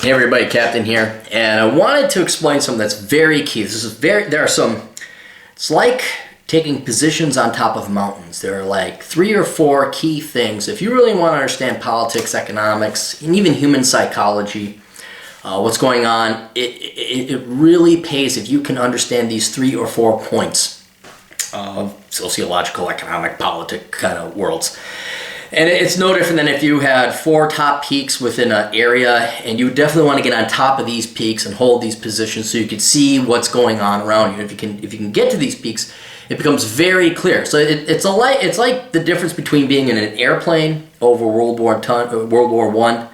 Hey everybody, Captain here, and I wanted to explain something that's very key. It's like taking positions on top of mountains. There are like 3 or 4 key things. If you really want to understand politics, economics, and even human psychology, what's going on, it really pays if you can understand these 3 or 4 points of sociological, economic, politic kind of worlds. And it's no different than if you had 4 top peaks within an area, and you definitely want to get on top of these peaks and hold these positions so you can see what's going on around you. If you can get to these peaks, it becomes very clear. So it's like the difference between being in an airplane over World War I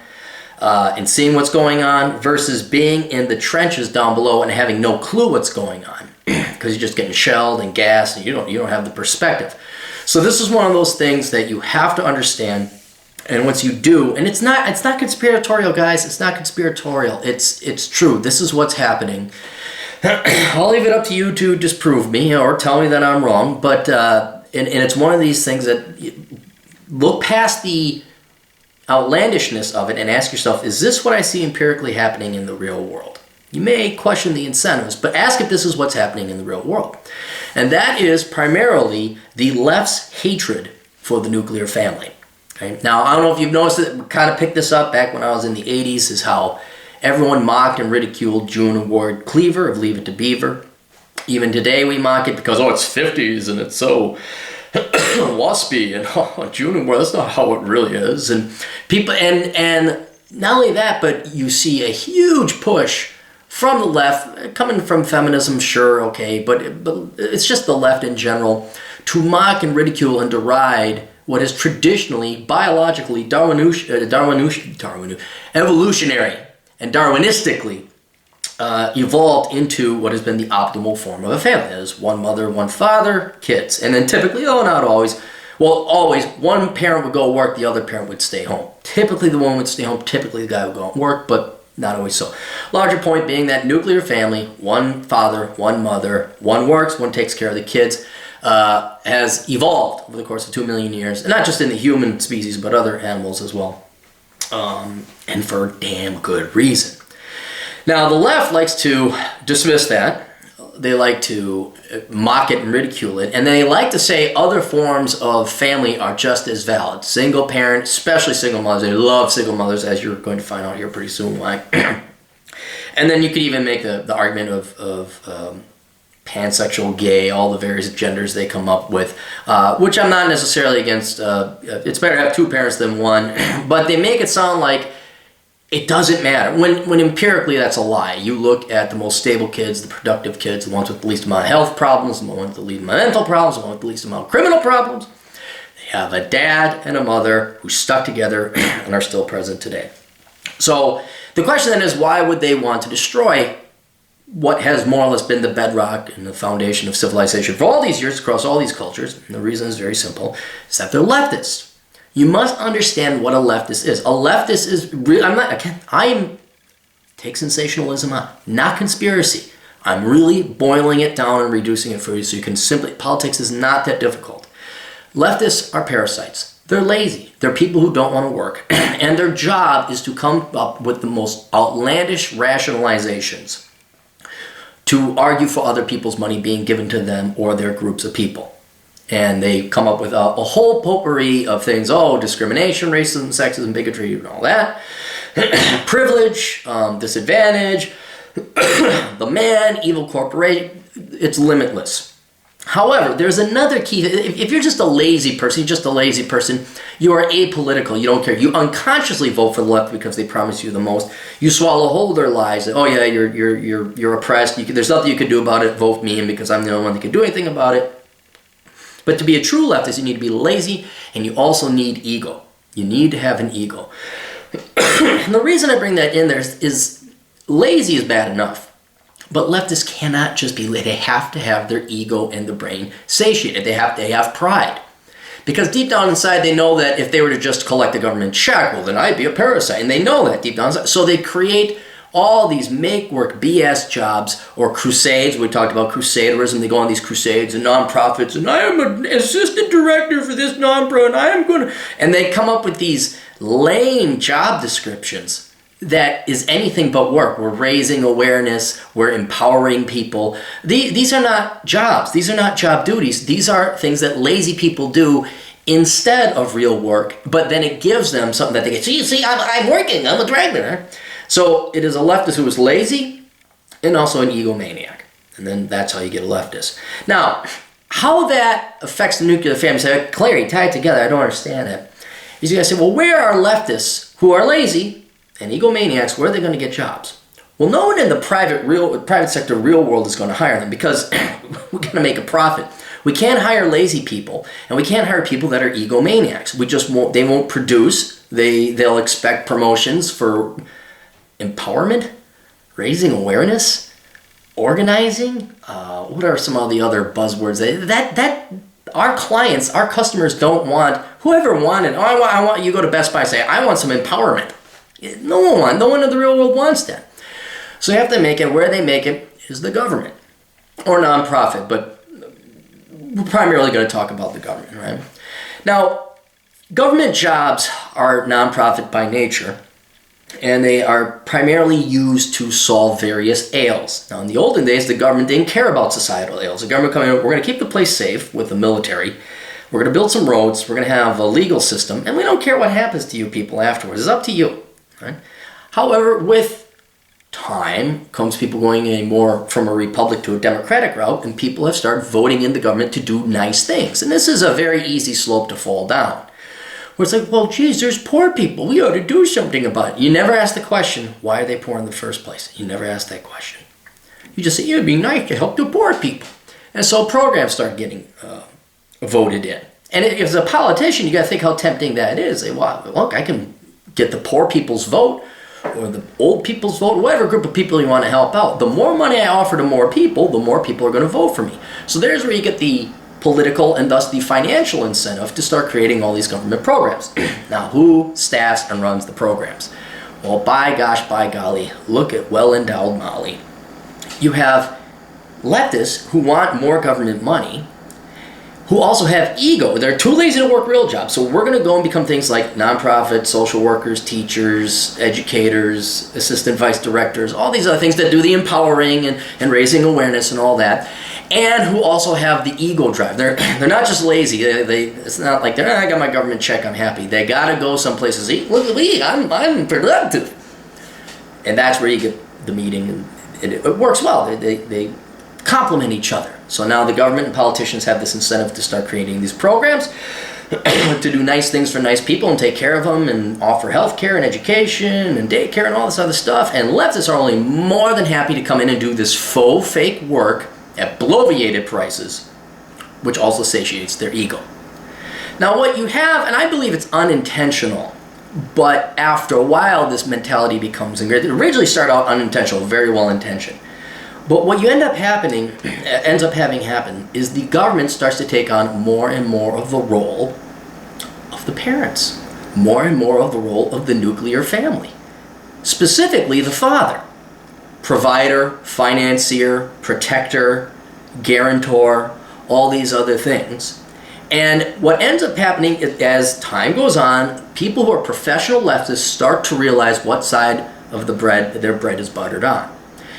and seeing what's going on versus being in the trenches down below and having no clue what's going on because you're just getting shelled and gassed and you don't have the perspective. So this is one of those things that you have to understand, and once you do, and it's not conspiratorial, guys. It's not conspiratorial. It's true. This is what's happening. I'll leave it up to you to disprove me or tell me that I'm wrong. But and it's one of these things that look past the outlandishness of it and ask yourself: is this what I see empirically happening in the real world? You may question the incentives, but ask if this is what's happening in the real world. And that is primarily the left's hatred for the nuclear family. Okay? Now, I don't know if you've noticed it, we kind of picked this up back when I was in the 80s, is how everyone mocked and ridiculed June Award Cleaver of Leave It to Beaver. Even today we mock it because, it's 50s and it's so waspy, and June Award, that's not how it really is. And people, and not only that, but you see a huge push from the left, coming from feminism, sure, okay, but it's just the left in general, to mock and ridicule and deride what is traditionally, biologically, evolutionary and Darwinistically evolved into what has been the optimal form of a family. That is one mother, one father, kids. And then typically, not always, always, one parent would go work, the other parent would stay home. Typically the woman would stay home, typically the guy would go and work, but not always so. Larger point being that nuclear family, one father, one mother, one works, one takes care of the kids, has evolved over the course of 2 million years, and not just in the human species, but other animals as well, and for damn good reason. Now, the left likes to dismiss that. They like to mock it and ridicule it, and they like to say other forms of family are just as valid. Single parent, especially single mothers. They love single mothers, as you're going to find out here pretty soon why. And then you could even make the argument of pansexual, gay, all the various genders they come up with, which I'm not necessarily against. It's better to have 2 parents than 1, but they make it sound like it doesn't matter, when empirically that's a lie. You look at the most stable kids, the productive kids, the ones with the least amount of health problems, the ones with the least amount of mental problems, the ones with the least amount of criminal problems. They have a dad and a mother who stuck together and are still present today. So the question then is, why would they want to destroy what has more or less been the bedrock and the foundation of civilization for all these years across all these cultures? And the reason is very simple, is that they're leftists. You must understand what a leftist is. A leftist is really, take sensationalism out, not conspiracy. I'm really boiling it down and reducing it for you so you can politics is not that difficult. Leftists are parasites. They're lazy. They're people who don't want to work. And their job is to come up with the most outlandish rationalizations to argue for other people's money being given to them or their groups of people. And they come up with a whole potpourri of things, discrimination, racism, sexism, bigotry, and all that. Privilege, disadvantage, the man, evil corporation, it's limitless. However, there's another key. If you're just a lazy person, you are apolitical, you don't care. You unconsciously vote for the left because they promise you the most. You swallow whole their lies. You're oppressed. There's nothing you can do about it. Vote me in because I'm the only one that can do anything about it. But to be a true leftist, you need to be lazy, and you also need ego. You need to have an ego. And the reason I bring that in there is lazy is bad enough. But leftists cannot just be lazy. They have to have their ego and the brain satiated. They have pride. Because deep down inside, they know that if they were to just collect a government check, well, then I'd be a parasite. And they know that deep down inside. So they create all these make-work BS jobs or crusades. We talked about crusaderism. They go on these crusades and nonprofits, and I am an assistant director for this nonprofit, and I am going to... And they come up with these lame job descriptions that is anything but work. We're raising awareness. We're empowering people. These are not jobs. These are not job duties. These are things that lazy people do instead of real work, but then it gives them something that they get. See, I'm working. I'm a dragman. So it is a leftist who is lazy and also an egomaniac. And then that's how you get a leftist. Now, how that affects the nuclear family, say, Clary, tie it together, I don't understand it. Is you guys say, well, where are leftists who are lazy and egomaniacs, where are they going to get jobs? Well, no one in the private sector real world is going to hire them because we're going to make a profit. We can't hire lazy people, and we can't hire people that are egomaniacs. They won't produce. They'll expect promotions for empowerment, raising awareness, organizing. What are some of the other buzzwords that our clients, our customers don't want? Whoever wanted, I want you go to Best Buy and say, I want some empowerment. No one in the real world wants that. So you have to make it. Where they make it is the government or nonprofit, but we're primarily going to talk about the government, right? Now, government jobs are nonprofit by nature, and they are primarily used to solve various ails. Now, in the olden days, the government didn't care about societal ails. The government coming in, we're going to keep the place safe with the military. We're going to build some roads. We're going to have a legal system, and we don't care what happens to you people afterwards. It's up to you. Right? However, with time comes people going more from a republic to a democratic route, and people have started voting in the government to do nice things. And this is a very easy slope to fall down. Where it's like, well, geez, there's poor people. We ought to do something about it. You never ask the question, why are they poor in the first place? You never ask that question. You just say, it'd be nice to help the poor people. And so programs start getting voted in. And if as a politician, you got to think how tempting that is. Say, well, look, I can get the poor people's vote or the old people's vote, whatever group of people you want to help out. The more money I offer to more people, the more people are going to vote for me. So there's where you get the political and thus the financial incentive to start creating all these government programs. Now, who staffs and runs the programs? Well, by gosh, by golly, look at well-endowed Molly. You have leftists who want more government money, who also have ego. They're too lazy to work real jobs. So we're going to go and become things like nonprofit, social workers, teachers, educators, assistant vice directors, all these other things that do the empowering and raising awareness and all that. And who also have the ego drive. They're not just lazy. It's not like I got my government check, I'm happy. They got to go some places. Look at me, I'm productive. And that's where you get the meeting. And it works well. They complement each other. So now the government and politicians have this incentive to start creating these programs to do nice things for nice people and take care of them and offer health care and education and daycare and all this other stuff. And leftists are only more than happy to come in and do this faux fake work at bloviated prices, which also satiates their ego. Now what you have, and I believe it's unintentional, but after a while this mentality becomes ingrained. It originally started out unintentional, very well intentioned. But what ends up having happen is the government starts to take on more and more of the role of the parents, more and more of the role of the nuclear family, specifically the father. Provider, financier, protector, guarantor, all these other things. And what ends up happening is, as time goes on, people who are professional leftists start to realize what side of the bread their bread is buttered on.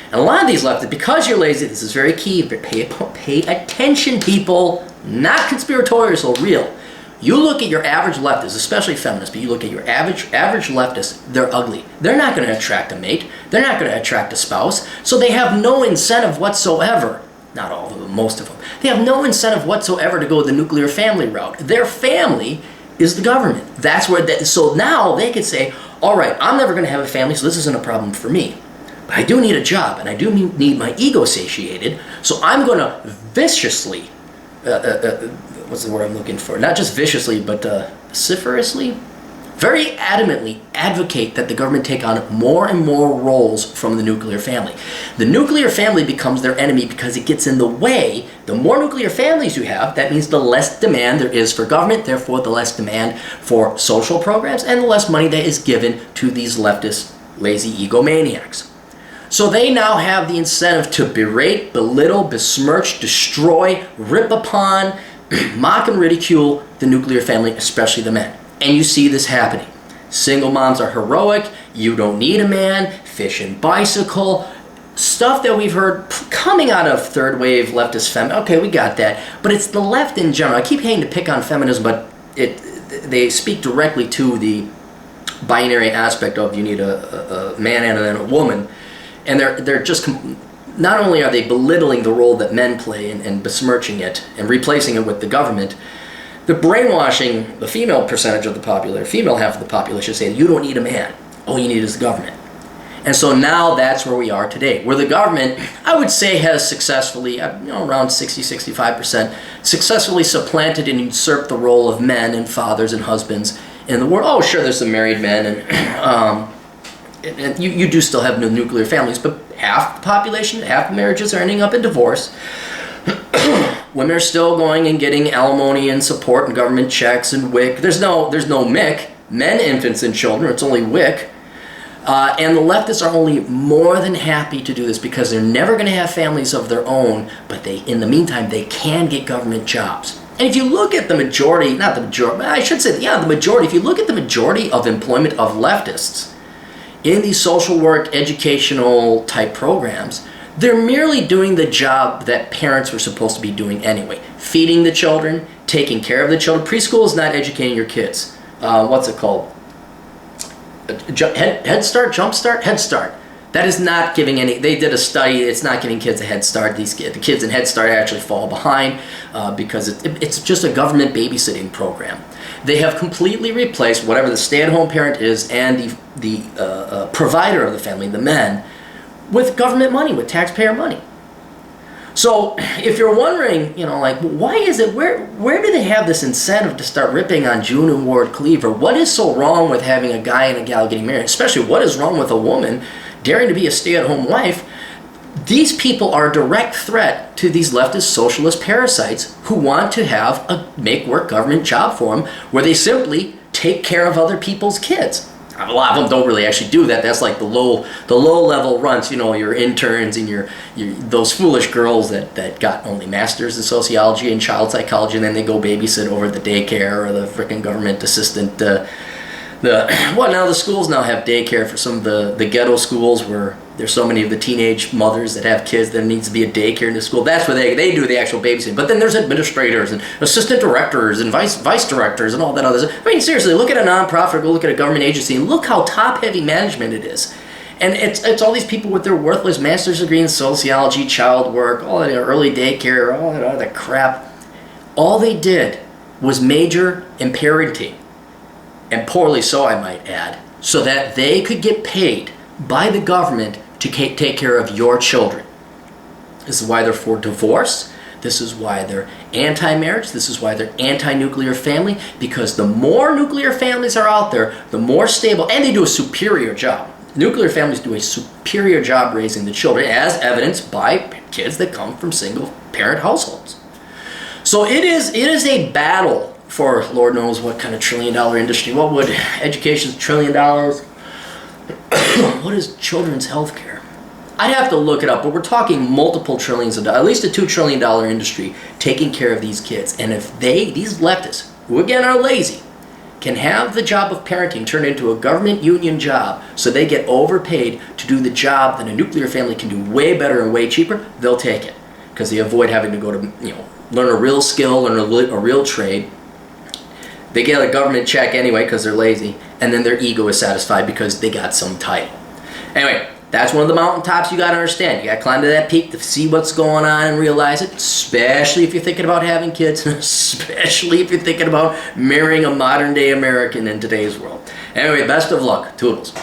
And a lot of these leftists, because you're lazy, this is very key, but pay attention, people, not conspiratorial, so real. You look at your average leftist, especially feminists, but you look at your average leftist, they're ugly. They're not going to attract a mate. They're not going to attract a spouse. So they have no incentive whatsoever. Not all of them, most of them. They have no incentive whatsoever to go the nuclear family route. Their family is the government. That's where so now they could say, all right, I'm never going to have a family, so this isn't a problem for me. But I do need a job, and I do need my ego satiated, so I'm going to viciously what's the word I'm looking for? Not just viciously, but vociferously, very adamantly advocate that the government take on more and more roles from the nuclear family. The nuclear family becomes their enemy because it gets in the way. The more nuclear families you have, that means the less demand there is for government, therefore the less demand for social programs, and the less money that is given to these leftist, lazy egomaniacs. So they now have the incentive to berate, belittle, besmirch, destroy, rip upon, mock and ridicule the nuclear family, especially the men. And you see this happening. Single moms are heroic. You don't need a man. Fish and bicycle. Stuff that we've heard coming out of third wave leftist feminism. Okay, we got that. But it's the left in general. I keep hating to pick on feminism, but they speak directly to the binary aspect of you need a man and then a woman. And they're just, not only are they belittling the role that men play and besmirching it and replacing it with the government, they're brainwashing the female percentage of the population, female half of the population, saying you don't need a man. All you need is the government. And so now that's where we are today, where the government, I would say, has successfully, around 60-65%, successfully supplanted and usurped the role of men and fathers and husbands in the world. Oh, sure, there's some married men, and you do still have nuclear families, but half the population, half the marriages are ending up in divorce. Women are still going and getting alimony and support and government checks and WIC. There's no MIC, men, infants, and children. It's only WIC. And the leftists are only more than happy to do this because they're never going to have families of their own, but in the meantime, they can get government jobs. And if you look at the majority, not the majority, I should say, the majority, if you look at the majority of employment of leftists in these social work, educational type programs, they're merely doing the job that parents were supposed to be doing anyway. Feeding the children, taking care of the children. Preschool is not educating your kids. What's it called? Headstart, Jumpstart, Headstart. That is not giving any. They did a study. It's not giving kids a Head Start. The kids in Head Start actually fall behind because it's just a government babysitting program. They have completely replaced whatever the stay-at-home parent is and the provider of the family, the men, with government money, with taxpayer money. So if you're wondering, why is it, where do they have this incentive to start ripping on June and Ward Cleaver? What is so wrong with having a guy and a gal getting married? Especially what is wrong with a woman daring to be a stay-at-home wife? These people are a direct threat to these leftist socialist parasites who want to have a make-work government job for them where they simply take care of other people's kids. A lot of them don't really actually do that. That's like the low level runts, your interns and your those foolish girls that got only masters in sociology and child psychology, and then they go babysit over the daycare or the frickin' government assistant. Now the schools now have daycare for some of the ghetto schools where there's so many of the teenage mothers that have kids that needs to be a daycare in the school. That's where they do the actual babysitting. But then there's administrators and assistant directors and vice directors and all that other stuff. I mean, seriously, look at a nonprofit, go look at a government agency, and look how top-heavy management it is. And it's all these people with their worthless master's degree in sociology, child work, all that early daycare, all that other crap. All they did was major in parenting, and poorly so, I might add, so that they could get paid by the government to take care of your children. This is why they're for divorce. This is why they're anti-marriage. This is why they're anti-nuclear family, because the more nuclear families are out there, the more stable, and they do a superior job. Nuclear families do a superior job raising the children, as evidenced by kids that come from single-parent households. So it is a battle for Lord knows what kind of trillion-dollar industry. What would education's $1 trillion? What is children's health care? I'd have to look it up, but we're talking multiple trillions of dollars, at least a $2 trillion industry taking care of these kids. And if these leftists, who again are lazy, can have the job of parenting turned into a government union job so they get overpaid to do the job that a nuclear family can do way better and way cheaper, they'll take it. Because they avoid having to go to, learn a real skill, learn a real trade. They get a government check anyway because they're lazy, and then their ego is satisfied because they got some title. Anyway, that's one of the mountaintops you got to understand. You got to climb to that peak to see what's going on and realize it, especially if you're thinking about having kids, especially if you're thinking about marrying a modern-day American in today's world. Anyway, best of luck. Toodles.